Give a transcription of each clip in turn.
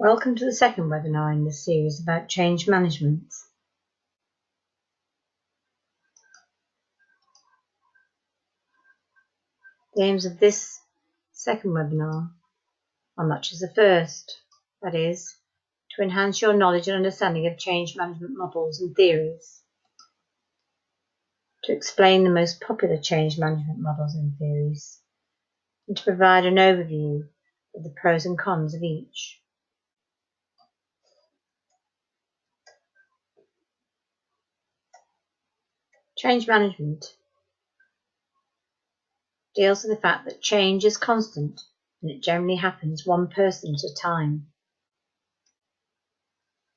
Welcome to the second webinar in this series about change management. The aims of this second webinar are much as the first, that is, to enhance your knowledge and understanding of change management models and theories, to explain the most popular change management models and theories, and to provide an overview of the pros and cons of each. Change management deals with the fact that change is constant and it generally happens one person at a time.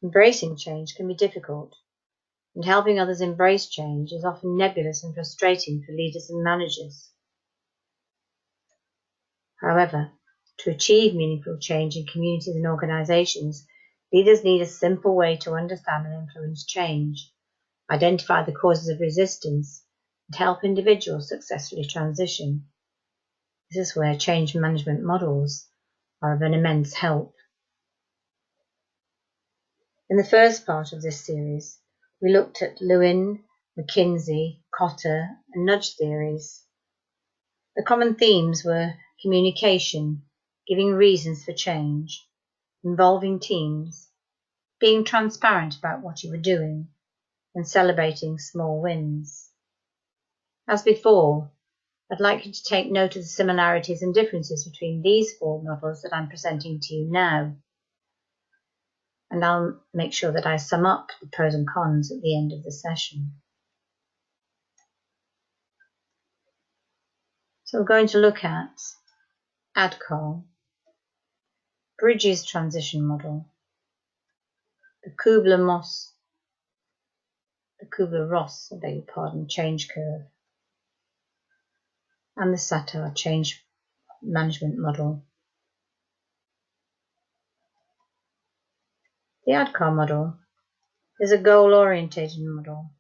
Embracing change can be difficult, and helping others embrace change is often nebulous and frustrating for leaders and managers. However, to achieve meaningful change in communities and organisations, leaders need a simple way to understand and influence change, identify the causes of resistance, and help individuals successfully transition. This is where change management models are of an immense help. In the first part of this series, we looked at Lewin, McKinsey, Kotter, and nudge theories. The common themes were communication, giving reasons for change, involving teams, being transparent about what you were doing, and celebrating small wins. As before, I'd like you to take note of the similarities and differences between these four models that I'm presenting to you now. And I'll make sure that I sum up the pros and cons at the end of the session. So we're going to look at ADKAR, Bridges transition model, the Kubler-Ross, change curve, and the SATAR change management model. The ADKAR model is a goal-orientated model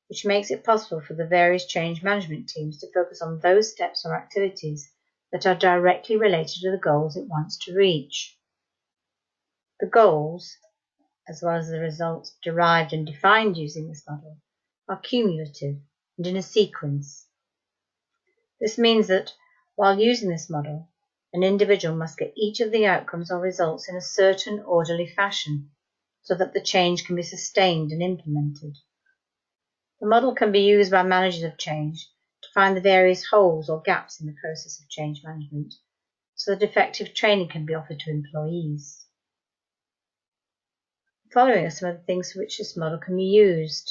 which makes it possible for the various change management teams to focus on those steps or activities that are directly related to the goals it wants to reach. The goals, as well as the results derived and defined using this model, are cumulative and in a sequence. This means that while using this model, an individual must get each of the outcomes or results in a certain orderly fashion so that the change can be sustained and implemented. The model can be used by managers of change to find the various holes or gaps in the process of change management so that effective training can be offered to employees. The following are some of the things for which this model can be used.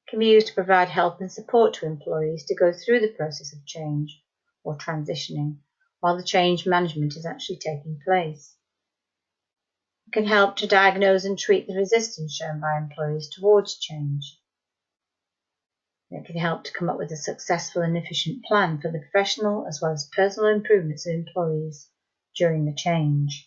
It can be used to provide help and support to employees to go through the process of change or transitioning while the change management is actually taking place. It can help to diagnose and treat the resistance shown by employees towards change. It can help to come up with a successful and efficient plan for the professional as well as personal improvements of employees during the change.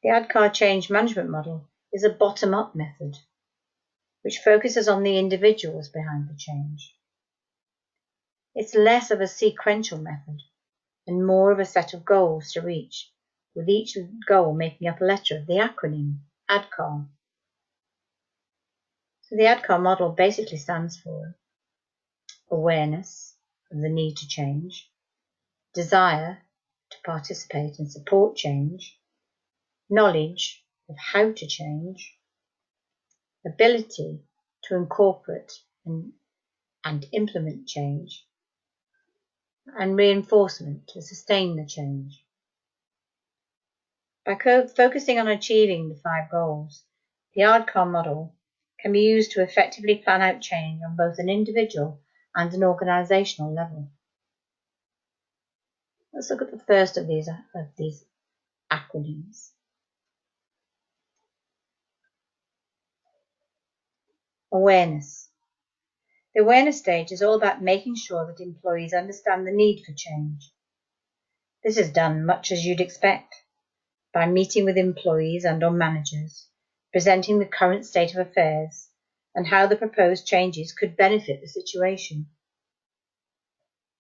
The ADKAR change management model is a bottom-up method which focuses on the individuals behind the change. It's less of a sequential method and more of a set of goals to reach, with each goal making up a letter of the acronym ADKAR. So the ADKAR model basically stands for awareness of the need to change, desire to participate and support change, knowledge of how to change, ability to incorporate and implement change, and reinforcement to sustain the change. By focusing on achieving the 5 goals, the ADKAR model can be used to effectively plan out change on both an individual and an organisational level. Let's look at the first of these acronyms. Awareness. The awareness stage is all about making sure that employees understand the need for change. This is done much as you'd expect, by meeting with employees and/or managers, presenting the current state of affairs and how the proposed changes could benefit the situation.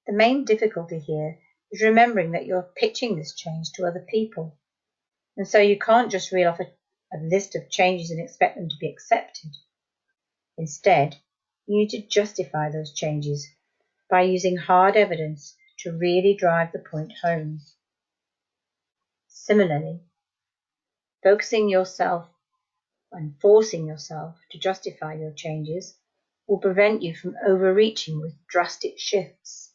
The main difficulty here is remembering that you're pitching this change to other people. And so you can't just reel off a list of changes and expect them to be accepted. Instead, you need to justify those changes by using hard evidence to really drive the point home. Similarly, focusing yourself and forcing yourself to justify your changes will prevent you from overreaching with drastic shifts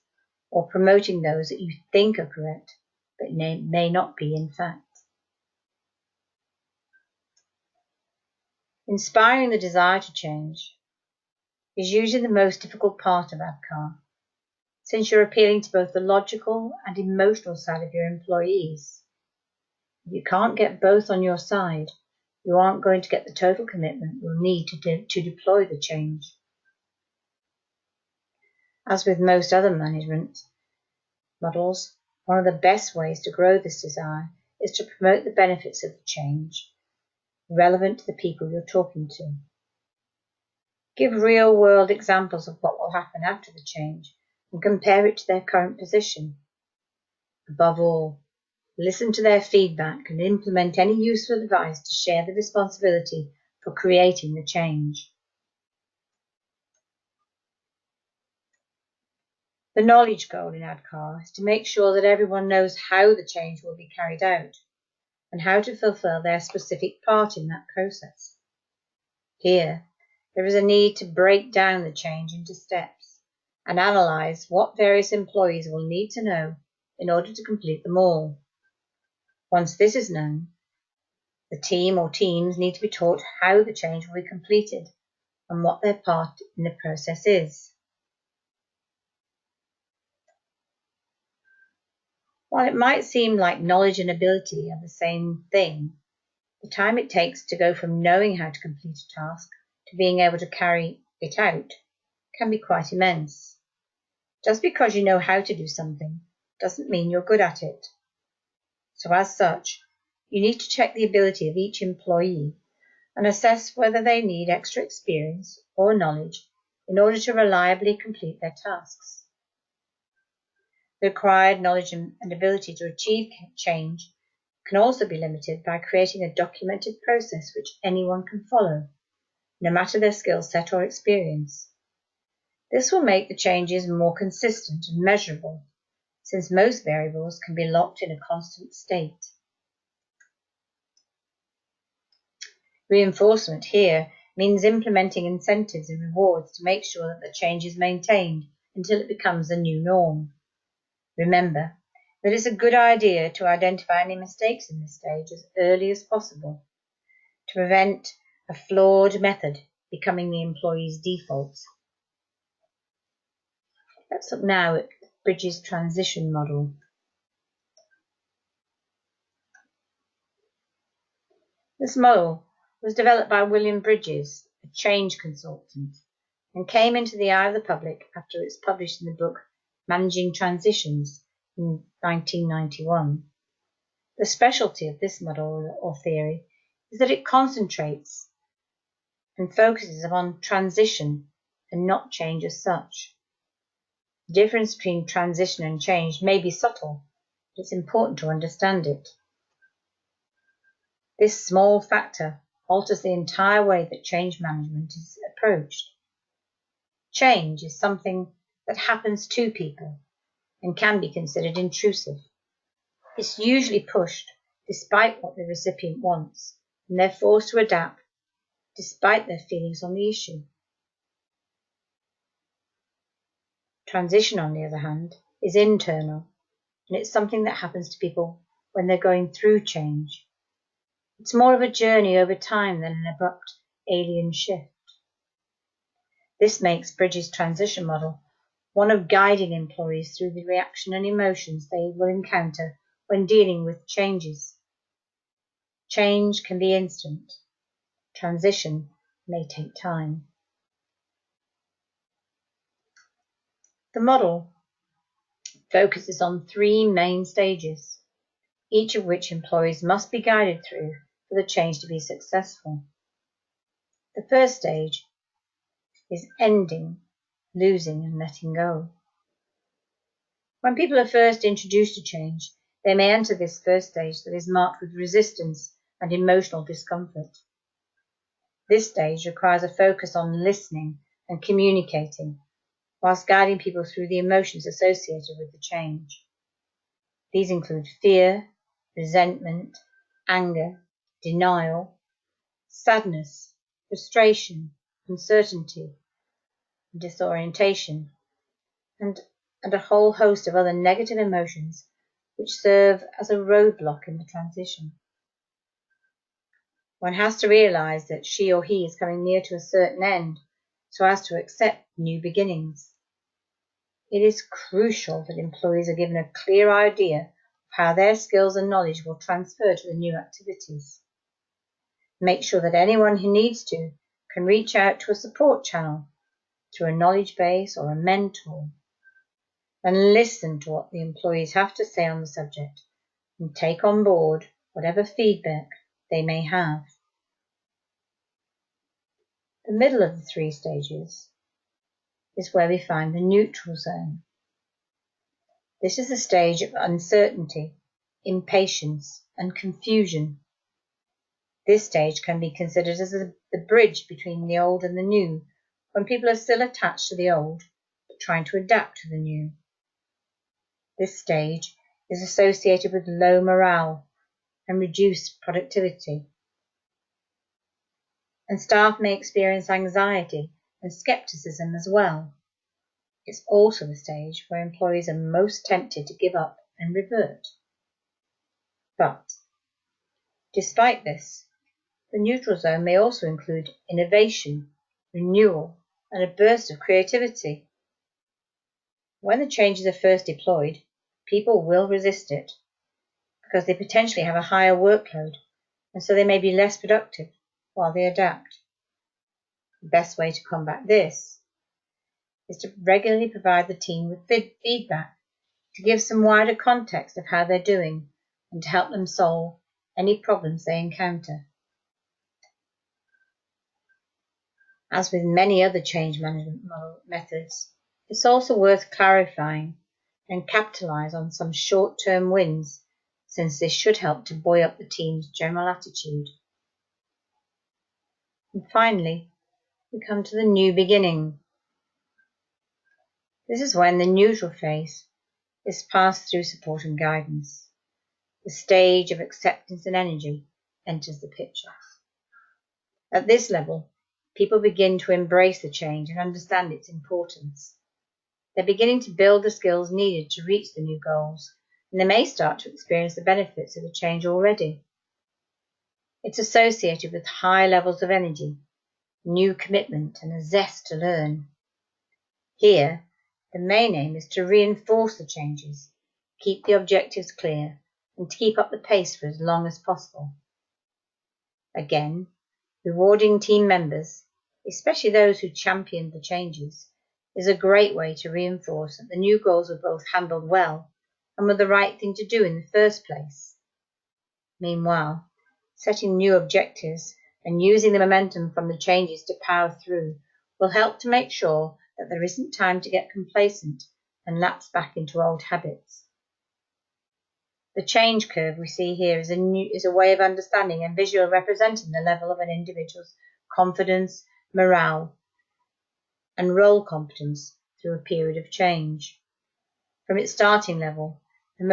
or promoting those that you think are correct but may not be in fact. Inspiring the desire to change is usually the most difficult part of ADKAR, since you're appealing to both the logical and emotional side of your employees. If you can't get both on your side, you aren't going to get the total commitment you'll need to deploy the change. As with most other management models, one of the best ways to grow this desire is to promote the benefits of the change relevant to the people you're talking to. Give real-world examples of what will happen after the change and compare it to their current position. Above all, listen to their feedback and implement any useful advice to share the responsibility for creating the change. The knowledge goal in ADKAR is to make sure that everyone knows how the change will be carried out and how to fulfill their specific part in that process. Here, there is a need to break down the change into steps and analyse what various employees will need to know in order to complete them all. Once this is known, the team or teams need to be taught how the change will be completed and what their part in the process is. While it might seem like knowledge and ability are the same thing, the time it takes to go from knowing how to complete a task to being able to carry it out can be quite immense. Just because you know how to do something doesn't mean you're good at it. So as such, you need to check the ability of each employee and assess whether they need extra experience or knowledge in order to reliably complete their tasks. The required knowledge and ability to achieve change can also be limited by creating a documented process which anyone can follow, no matter their skill set or experience. This will make the changes more consistent and measurable, since most variables can be locked in a constant state. Reinforcement here means implementing incentives and rewards to make sure that the change is maintained until it becomes the new norm. Remember that it's a good idea to identify any mistakes in this stage as early as possible to prevent a flawed method becoming the employee's default. Let's look now at Bridges' transition model. This model was developed by William Bridges, a change consultant, and came into the eye of the public after it was published in the book Managing Transitions in 1991. The specialty of this model or theory is that it concentrates and focuses upon transition and not change as such. The difference between transition and change may be subtle, but it's important to understand it. This small factor alters the entire way that change management is approached. Change is something that happens to people and can be considered intrusive. It's usually pushed despite what the recipient wants, and they're forced to adapt despite their feelings on the issue. Transition, on the other hand, is internal, and it's something that happens to people when they're going through change. It's more of a journey over time than an abrupt alien shift. This makes Bridges' transition model one of guiding employees through the reaction and emotions they will encounter when dealing with changes. Change can be instant. Transition may take time. The model focuses on 3 main stages, each of which employees must be guided through for the change to be successful. The first stage is ending, losing and letting go. When people are first introduced to change, they may enter this first stage that is marked with resistance and emotional discomfort. This stage requires a focus on listening and communicating, whilst guiding people through the emotions associated with the change. These include fear, resentment, anger, denial, sadness, frustration, uncertainty, disorientation, and a whole host of other negative emotions which serve as a roadblock in the transition. One has to realize that she or he is coming near to a certain end so as to accept new beginnings. It is crucial that employees are given a clear idea of how their skills and knowledge will transfer to the new activities. Make sure that anyone who needs to can reach out to a support channel, through a knowledge base or a mentor, and listen to what the employees have to say on the subject and take on board whatever feedback they may have. The middle of the 3 stages is where we find the neutral zone. This is a stage of uncertainty, impatience, and confusion. This stage can be considered as the bridge between the old and the new, when people are still attached to the old, but trying to adapt to the new. This stage is associated with low morale and reduced productivity. And staff may experience anxiety and skepticism as well. It's also the stage where employees are most tempted to give up and revert. But, despite this, the neutral zone may also include innovation, renewal, and a burst of creativity. When the changes are first deployed, people will resist it because they potentially have a higher workload, and so they may be less productive while they adapt. The best way to combat this is to regularly provide the team with feedback to give some wider context of how they're doing and to help them solve any problems they encounter. As with many other change management methods, it's also worth clarifying and capitalize on some short-term wins, since this should help to buoy up the team's general attitude. And finally, we come to the new beginning. This is when the neutral phase is passed through support and guidance. The stage of acceptance and energy enters the picture. At this level, people begin to embrace the change and understand its importance. They're beginning to build the skills needed to reach the new goals, and they may start to experience the benefits of the change already. It's associated with high levels of energy, new commitment, and a zest to learn. Here, the main aim is to reinforce the changes, keep the objectives clear, and to keep up the pace for as long as possible. Again, rewarding team members, especially those who championed the changes, is a great way to reinforce that the new goals were both handled well and were the right thing to do in the first place. Meanwhile, setting new objectives and using the momentum from the changes to power through will help to make sure that there isn't time to get complacent and lapse back into old habits. The change curve we see here is a way of understanding and visually representing the level of an individual's confidence, morale, and role competence through a period of change. From its starting level, for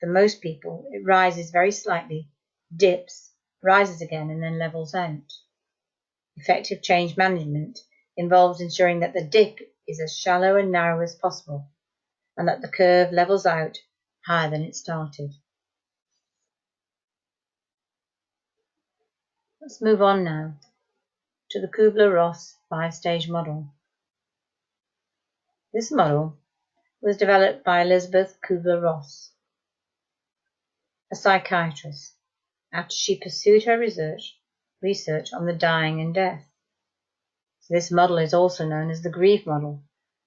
most people, it rises very slightly, dips, rises again, and then levels out. Effective change management involves ensuring that the dip is as shallow and narrow as possible, and that the curve levels out higher than it started. Let's move on now to the Kubler-Ross 5-stage model. This model was developed by Elizabeth Kubler-Ross, a psychiatrist, after she pursued her research on the dying and death. So this model is also known as the grief model,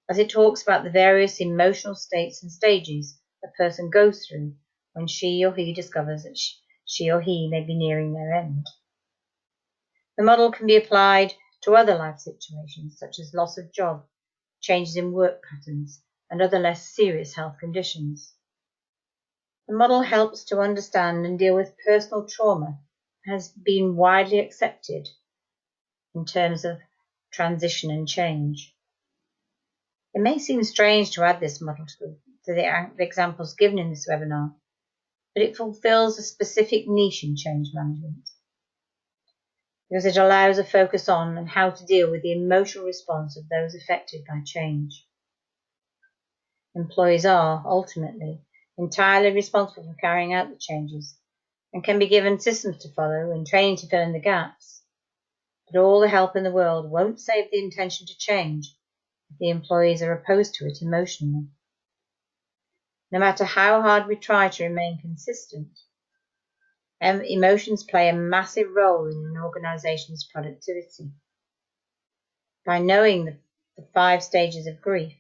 as it talks about the various emotional states and stages a person goes through when she or he discovers that she or he may be nearing their end. The model can be applied to other life situations such as loss of job, changes in work patterns, and other less serious health conditions. The model helps to understand and deal with personal trauma and has been widely accepted in terms of transition and change. It may seem strange to add this model to the examples given in this webinar, but it fulfills a specific niche in change management because it allows a focus on and how to deal with the emotional response of those affected by change. Employees are, ultimately, entirely responsible for carrying out the changes and can be given systems to follow and training to fill in the gaps. But all the help in the world won't save the intention to change if the employees are opposed to it emotionally. No matter how hard we try to remain consistent, emotions play a massive role in an organization's productivity. By knowing the 5 stages of grief,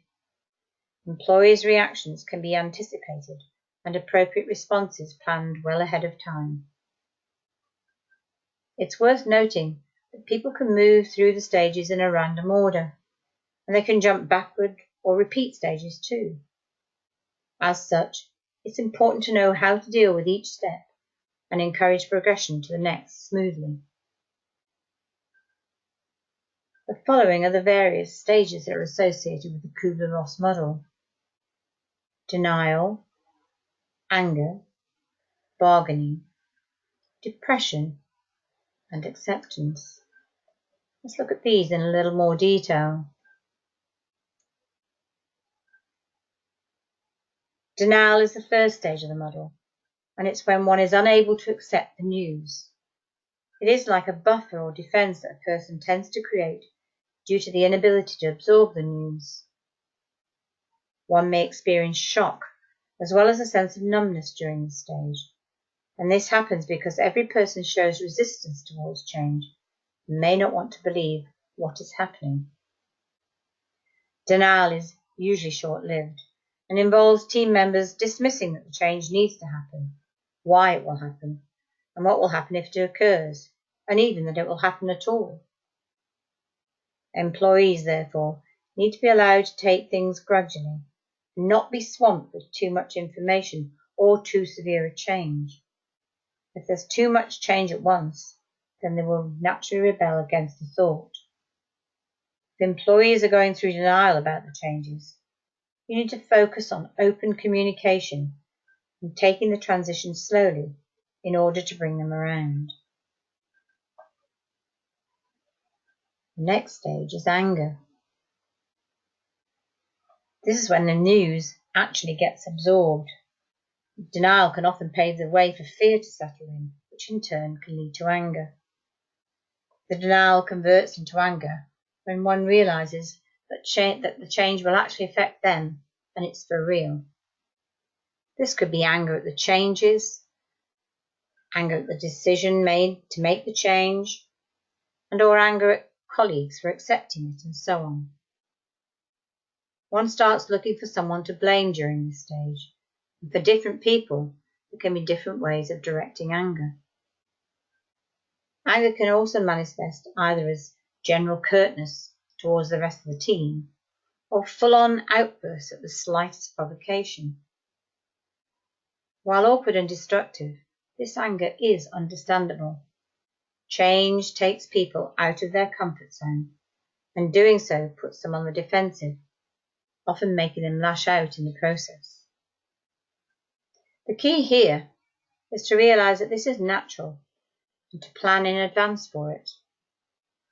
employees' reactions can be anticipated and appropriate responses planned well ahead of time. It's worth noting that people can move through the stages in a random order, and they can jump backward or repeat stages too. As such, it's important to know how to deal with each step and encourage progression to the next smoothly. The following are the various stages that are associated with the Kubler-Ross model: denial, anger, bargaining, depression, and acceptance. Let's look at these in a little more detail. Denial is the first stage of the model, and it's when one is unable to accept the news. It is like a buffer or defense that a person tends to create due to the inability to absorb the news. One may experience shock as well as a sense of numbness during this stage, and this happens because every person shows resistance towards change and may not want to believe what is happening. Denial is usually short-lived and involves team members dismissing that the change needs to happen, why it will happen, and what will happen if it occurs, and even that it will happen at all. Employees, therefore, need to be allowed to take things gradually and not be swamped with too much information or too severe a change. If there's too much change at once, then they will naturally rebel against the thought. If employees are going through denial about the changes, you need to focus on open communication and taking the transition slowly in order to bring them around. The next stage is anger. This is when the news actually gets absorbed. Denial can often pave the way for fear to settle in, which in turn can lead to anger. The denial converts into anger when one realizes that the change will actually affect them and it's for real. This could be anger at the changes, anger at the decision made to make the change, or anger at colleagues for accepting it, and so on. One starts looking for someone to blame during this stage, and for different people, there can be different ways of directing anger. Anger can also manifest either as general curtness towards the rest of the team, or full-on outbursts at the slightest provocation. While awkward and destructive, this anger is understandable. Change takes people out of their comfort zone, and doing so puts them on the defensive, often making them lash out in the process. The key here is to realize that this is natural and to plan in advance for it.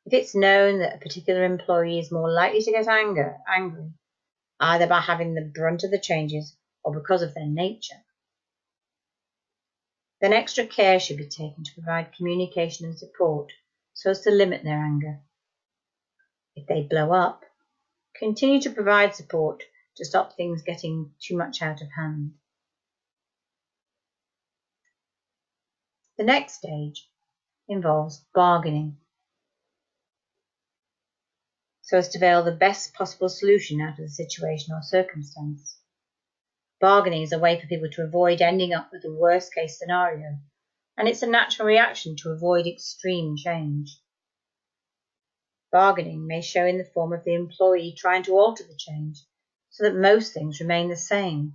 If it's known that a particular employee is more likely to get angry, either by having the brunt of the changes or because of their nature, then extra care should be taken to provide communication and support so as to limit their anger. If they blow up, continue to provide support to stop things getting too much out of hand. The next stage involves bargaining, so as to veil the best possible solution out of the situation or circumstance. Bargaining is a way for people to avoid ending up with the worst case scenario, and it's a natural reaction to avoid extreme change. Bargaining may show in the form of the employee trying to alter the change so that most things remain the same.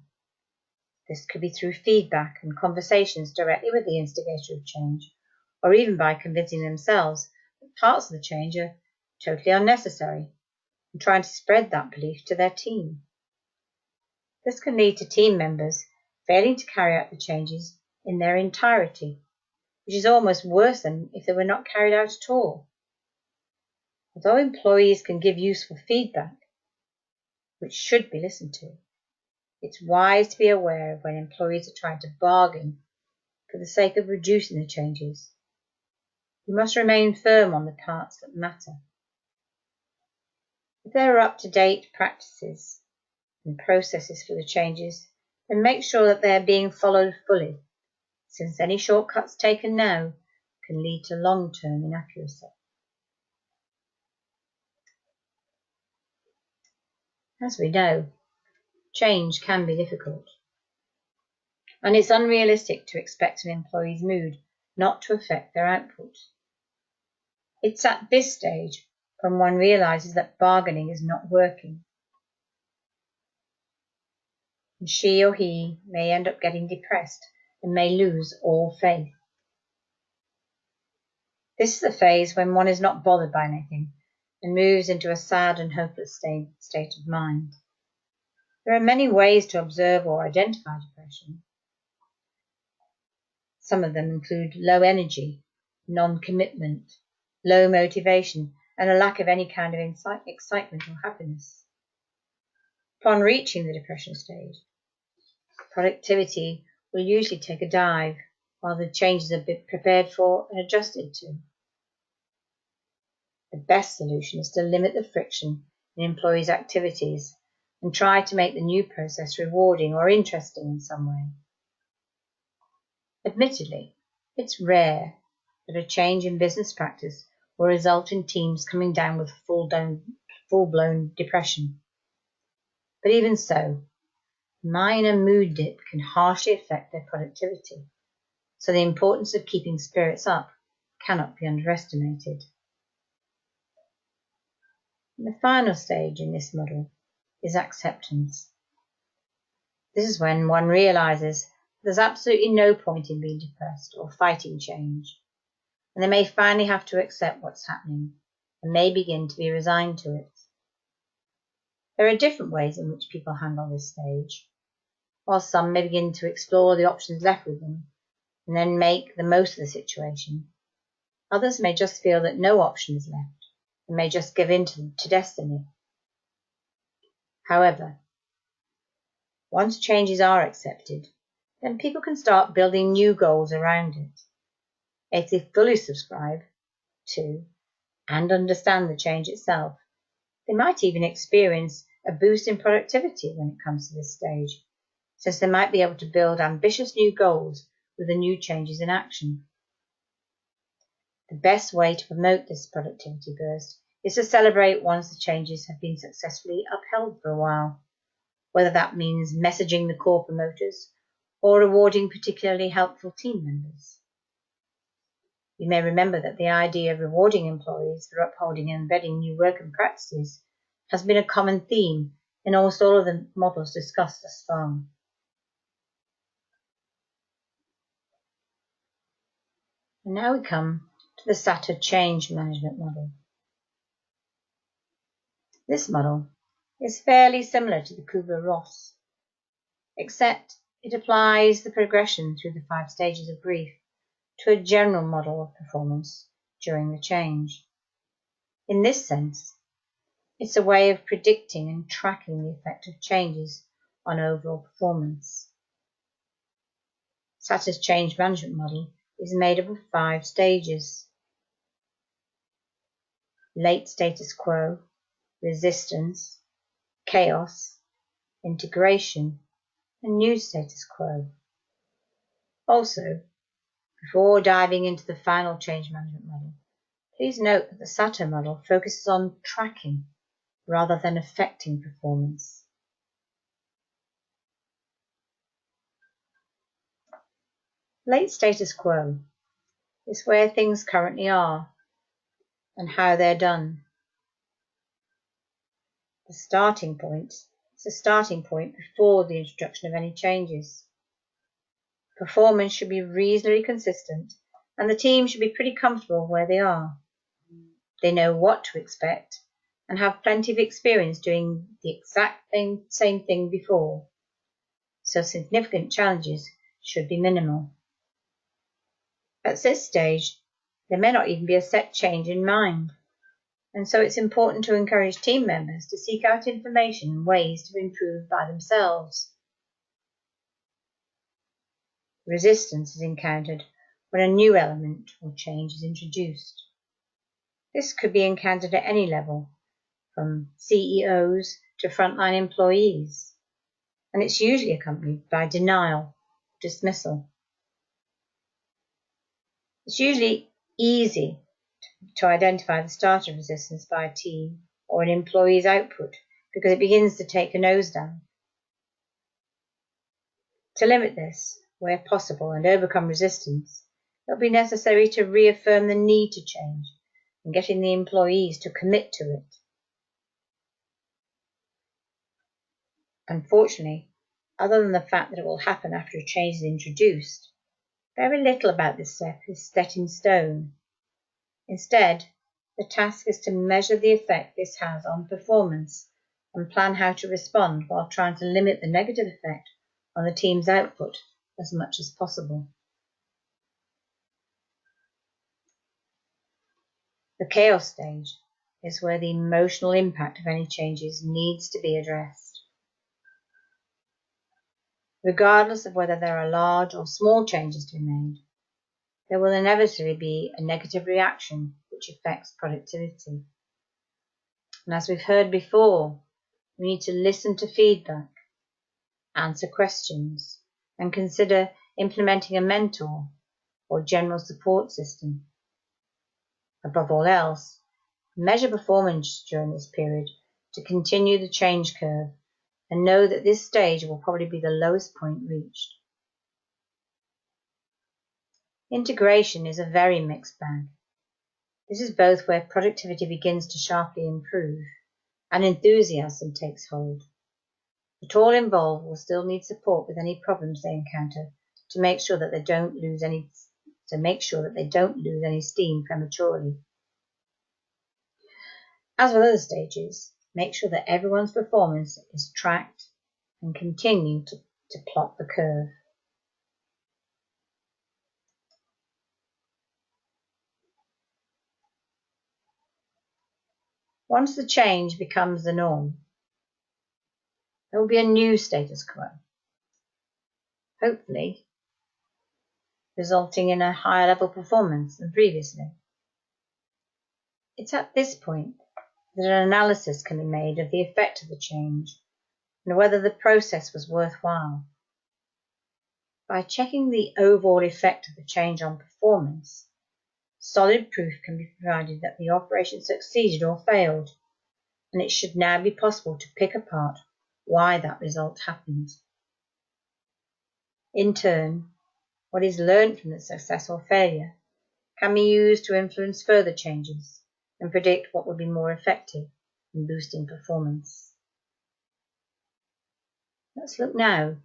This could be through feedback and conversations directly with the instigator of change, or even by convincing themselves that parts of the change are totally unnecessary and trying to spread that belief to their team. This can lead to team members failing to carry out the changes in their entirety, which is almost worse than if they were not carried out at all. Although employees can give useful feedback, which should be listened to, it's wise to be aware of when employees are trying to bargain for the sake of reducing the changes. You must remain firm on the parts that matter. If there are up-to-date practices and processes for the changes, then make sure that they are being followed fully, since any shortcuts taken now can lead to long-term inaccuracy. As we know, change can be difficult, and it's unrealistic to expect an employee's mood not to affect their output. It's at this stage when one realises that bargaining is not working, and she or he may end up getting depressed and may lose all faith. This is a phase when one is not bothered by anything and moves into a sad and hopeless state of mind. There are many ways to observe or identify depression. Some of them include low energy, non-commitment, low motivation, and a lack of any kind of excitement or happiness. Upon reaching the depression stage, productivity will usually take a dive while the changes are prepared for and adjusted to. The best solution is to limit the friction in employees' activities and try to make the new process rewarding or interesting in some way. Admittedly, it's rare that a change in business practice will result in teams coming down with full-blown depression. But even so, a minor mood dip can harshly affect their productivity, so the importance of keeping spirits up cannot be underestimated. And the final stage in this model is acceptance. This is when one realises there's absolutely no point in being depressed or fighting change, and they may finally have to accept what's happening and may begin to be resigned to it. There are different ways in which people handle this stage. While some may begin to explore the options left with them and then make the most of the situation, others may just feel that no option is left and may just give in to destiny. However, once changes are accepted, then people can start building new goals around it. If they fully subscribe to and understand the change itself, they might even experience a boost in productivity when it comes to this stage, since they might be able to build ambitious new goals with the new changes in action. The best way to promote this productivity burst is to celebrate once the changes have been successfully upheld for a while, whether that means messaging the core promoters or rewarding particularly helpful team members. You may remember that the idea of rewarding employees for upholding and embedding new working practices has been a common theme in almost all of the models discussed thus far. And now we come to the SATA change management model. This model is fairly similar to the Kübler-Ross, except it applies the progression through the 5 stages of grief to a general model of performance during the change. In this sense, it's a way of predicting and tracking the effect of changes on overall performance. SATA's change management model is made up of 5 stages: late status quo, resistance, chaos, integration, and new status quo. Also, before diving into the final change management model, please note that the SATA model focuses on tracking rather than affecting performance. Late status quo is where things currently are and how they're done. The starting point is It's a starting point before the introduction of any changes. Performance should be reasonably consistent, and the team should be pretty comfortable where they are. They know what to expect and have plenty of experience doing the exact same thing before, so significant challenges should be minimal. At this stage, there may not even be a set change in mind, and so it's important to encourage team members to seek out information and ways to improve by themselves. Resistance is encountered when a new element or change is introduced. This could be encountered at any level, from CEOs to frontline employees, and it's usually accompanied by denial, dismissal. It's usually easy to identify the start of resistance by a team or an employee's output because it begins to take a nosedive. To limit this, where possible, and overcome resistance, it'll be necessary to reaffirm the need to change and getting the employees to commit to it. Unfortunately, other than the fact that it will happen after a change is introduced, very little about this step is set in stone. Instead, the task is to measure the effect this has on performance and plan how to respond while trying to limit the negative effect on the team's output as much as possible. The chaos stage is where the emotional impact of any changes needs to be addressed. Regardless of whether there are large or small changes to be made, there will inevitably be a negative reaction which affects productivity. And as we've heard before, we need to listen to feedback, answer questions, and consider implementing a mentor or general support system. Above all else, measure performance during this period to continue the change curve and know that this stage will probably be the lowest point reached. Integration is a very mixed bag. This is both where productivity begins to sharply improve and enthusiasm takes hold. But all involved will still need support with any problems they encounter to make sure that they don't lose any steam prematurely. As with other stages, make sure that everyone's performance is tracked and continue to plot the curve. Once the change becomes the norm, there will be a new status quo, hopefully resulting in a higher level performance than previously. It's at this point that an analysis can be made of the effect of the change and whether the process was worthwhile. By checking the overall effect of the change on performance, solid proof can be provided that the operation succeeded or failed, and it should now be possible to pick apart why that result happened. In turn, what is learned from the success or failure can be used to influence further changes and predict what will be more effective in boosting performance. Let's look now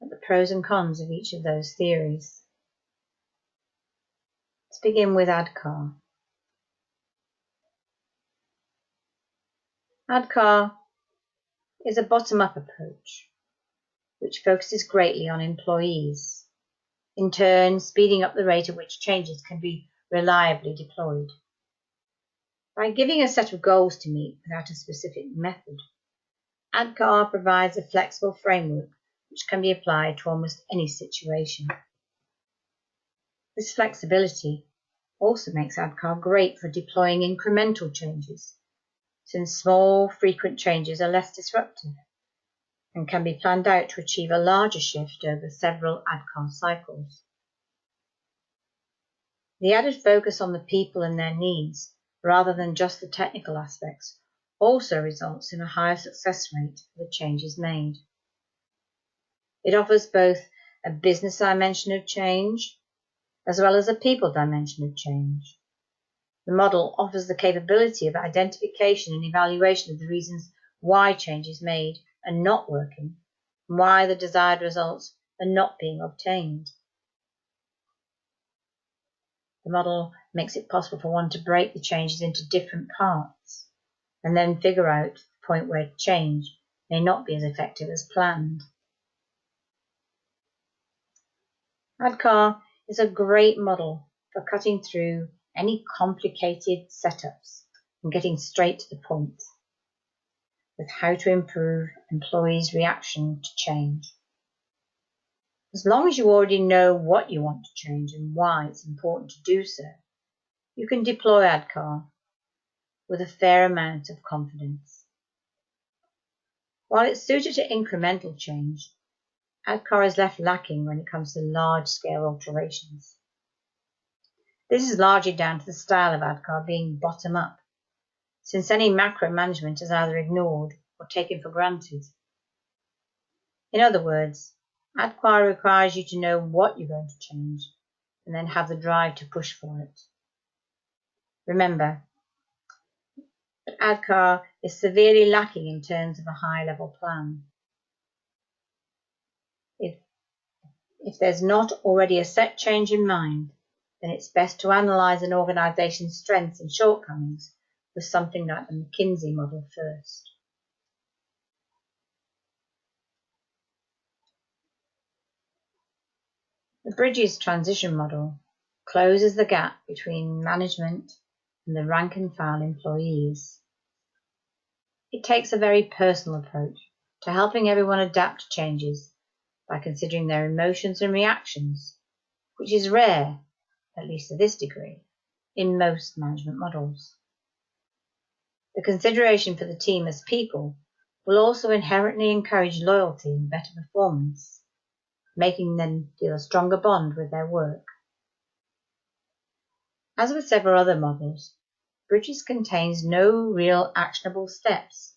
at the pros and cons of each of those theories. Let's begin with ADKAR. ADKAR is a bottom-up approach which focuses greatly on employees, in turn speeding up the rate at which changes can be reliably deployed. By giving a set of goals to meet without a specific method, ADKAR provides a flexible framework which can be applied to almost any situation. This flexibility also makes ADKAR great for deploying incremental changes, since small, frequent changes are less disruptive and can be planned out to achieve a larger shift over several ADKAR cycles. The added focus on the people and their needs, rather than just the technical aspects, also results in a higher success rate for the changes made. It offers both a business dimension of change as well as a people dimension of change. The model offers the capability of identification and evaluation of the reasons why change is made are not working and why the desired results are not being obtained. The model makes it possible for one to break the changes into different parts and then figure out the point where change may not be as effective as planned. ADKAR is a great model for cutting through any complicated setups and getting straight to the point with how to improve employees' reaction to change. As long as you already know what you want to change and why it's important to do so, you can deploy ADKAR with a fair amount of confidence. While it's suited to incremental change, ADKAR is left lacking when it comes to large-scale alterations. This is largely down to the style of ADKAR being bottom-up, since any macro management is either ignored or taken for granted. In other words, ADKAR requires you to know what you're going to change and then have the drive to push for it. Remember that ADKAR is severely lacking in terms of a high-level plan. If there's not already a set change in mind, then it's best to analyse an organisation's strengths and shortcomings with something like the McKinsey model first. The Bridges transition model closes the gap between management and the rank and file employees. It takes a very personal approach to helping everyone adapt to changes by considering their emotions and reactions, which is rare, at least to this degree, in most management models. The consideration for the team as people will also inherently encourage loyalty and better performance, making them feel a stronger bond with their work. As with several other models, Bridges contains no real actionable steps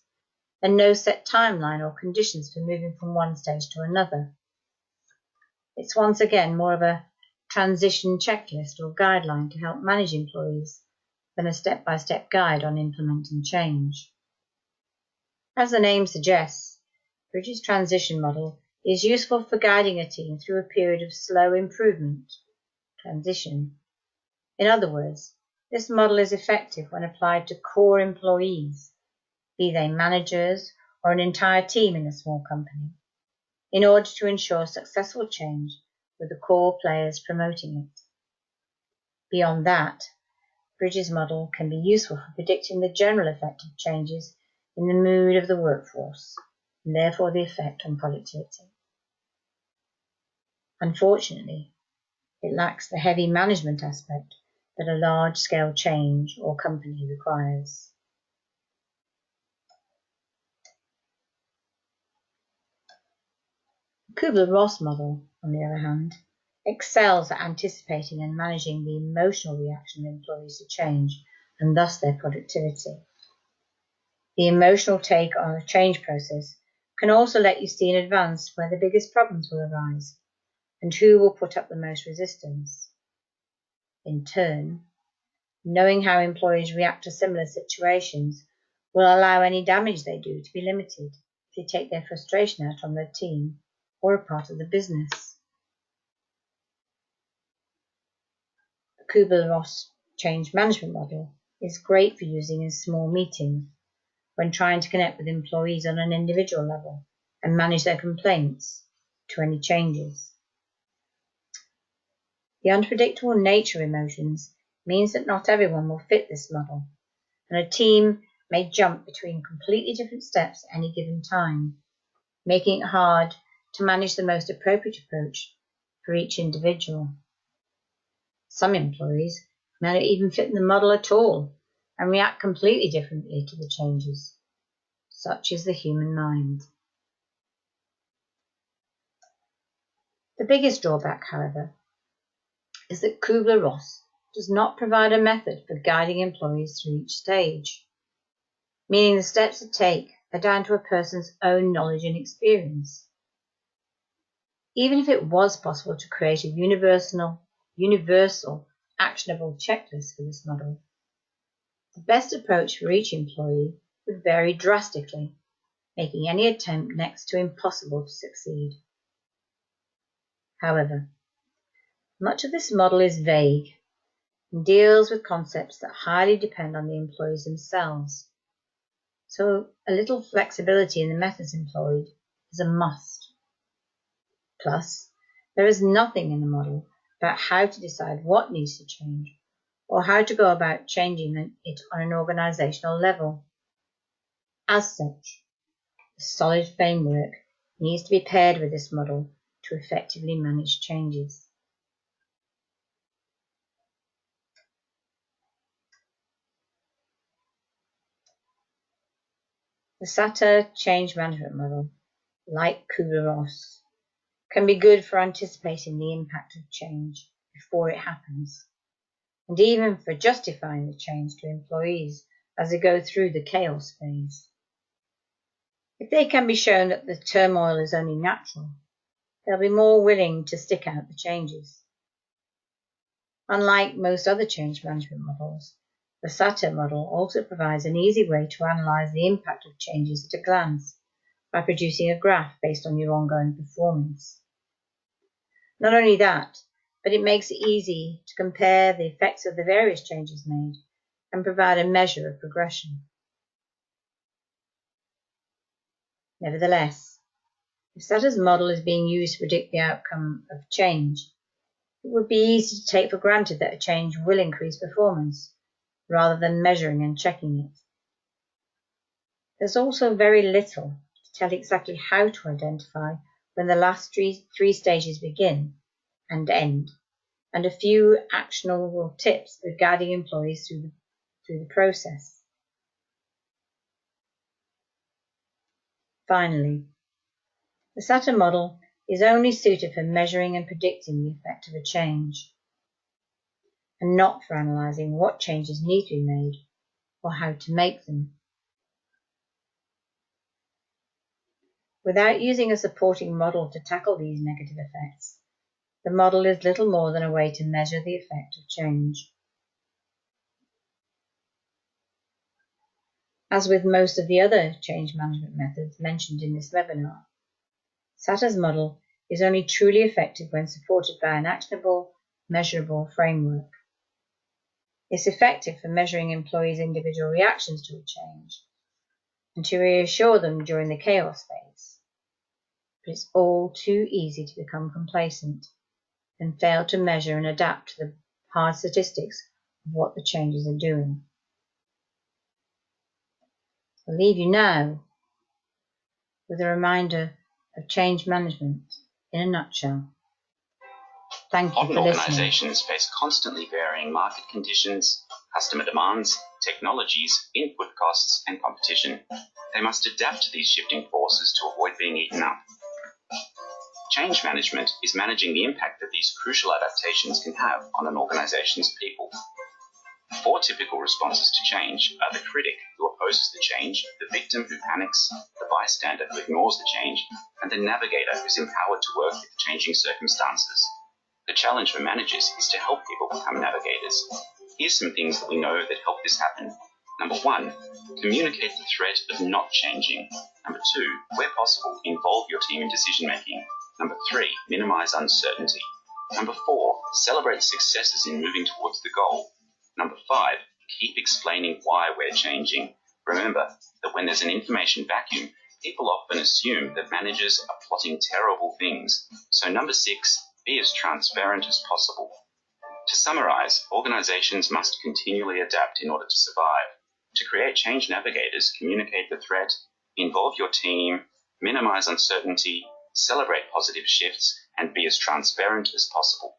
and no set timeline or conditions for moving from one stage to another. It's once again more of a transition checklist or guideline to help manage employees than a step-by-step guide on implementing change. As the name suggests, Bridges' transition model is useful for guiding a team through a period of slow improvement, transition. In other words, this model is effective when applied to core employees, be they managers or an entire team in a small company, in order to ensure successful change with the core players promoting it. Beyond that, Bridges' model can be useful for predicting the general effect of changes in the mood of the workforce, and therefore the effect on productivity. Unfortunately, it lacks the heavy management aspect that a large-scale change or company requires. The Kubler-Ross model, on the other hand, excels at anticipating and managing the emotional reaction of employees to change and thus their productivity. The emotional take on a change process can also let you see in advance where the biggest problems will arise and who will put up the most resistance. In turn, knowing how employees react to similar situations will allow any damage they do to be limited if they take their frustration out on their team or a part of the business. The Kubler-Ross change management model is great for using in small meetings when trying to connect with employees on an individual level and manage their complaints to any changes. The unpredictable nature of emotions means that not everyone will fit this model, and a team may jump between completely different steps at any given time, making it hard to manage the most appropriate approach for each individual. Some employees may not even fit in the model at all and react completely differently to the changes. Such is the human mind. The biggest drawback, however, is that Kubler-Ross does not provide a method for guiding employees through each stage, meaning the steps to take are down to a person's own knowledge and experience. Even if it was possible to create a universal actionable checklist for this model, the best approach for each employee would vary drastically making any attempt next to impossible to succeed. However, much of this model is vague and deals with concepts that highly depend on the employees themselves, so a little flexibility in the methods employed is a must. Plus, there is nothing in the model about how to decide what needs to change or how to go about changing it on an organizational level. As such, a solid framework needs to be paired with this model to effectively manage changes. The SATA change management model, like Kubler-Ross, can be good for anticipating the impact of change before it happens, and even for justifying the change to employees as they go through the chaos phase. If they can be shown that the turmoil is only natural, they'll be more willing to stick out the changes. Unlike most other change management models, the SATA model also provides an easy way to analyze the impact of changes at a glance by producing a graph based on your ongoing performance. Not only that, but it makes it easy to compare the effects of the various changes made and provide a measure of progression. Nevertheless, if SATA's model is being used to predict the outcome of change, it would be easy to take for granted that a change will increase performance, rather than measuring and checking it. There's also very little to tell exactly how to identify when the last three stages begin and end, and a few actionable tips for guiding employees through the process. Finally, the SATA model is only suited for measuring and predicting the effect of a change, and not for analysing what changes need to be made or how to make them. Without using a supporting model to tackle these negative effects, the model is little more than a way to measure the effect of change. As with most of the other change management methods mentioned in this webinar, SATA's model is only truly effective when supported by an actionable, measurable framework. It's effective for measuring employees' individual reactions to a change and to reassure them during the chaos phase. But it's all too easy to become complacent and fail to measure and adapt to the hard statistics of what the changes are doing. I'll leave you now with a reminder of change management in a nutshell. Thank you for listening. Modern organizations face constantly varying market conditions, customer demands, technologies, input costs, and competition. They must adapt to these shifting forces to avoid being eaten up. Change management is managing the impact that these crucial adaptations can have on an organization's people. 4 typical responses to change are the critic who opposes the change, the victim who panics, the bystander who ignores the change, and the navigator who is empowered to work with changing circumstances. The challenge for managers is to help people become navigators. Here's some things that we know that help this happen. Number 1, communicate the threat of not changing. Number 2, where possible, involve your team in decision making. Number 3, minimize uncertainty. Number 4, celebrate successes in moving towards the goal. Number 5, keep explaining why we're changing. Remember that when there's an information vacuum, people often assume that managers are plotting terrible things. So number 6, be as transparent as possible. To summarize, organizations must continually adapt in order to survive. To create change navigators, communicate the threat, involve your team, minimize uncertainty, celebrate positive shifts, and be as transparent as possible.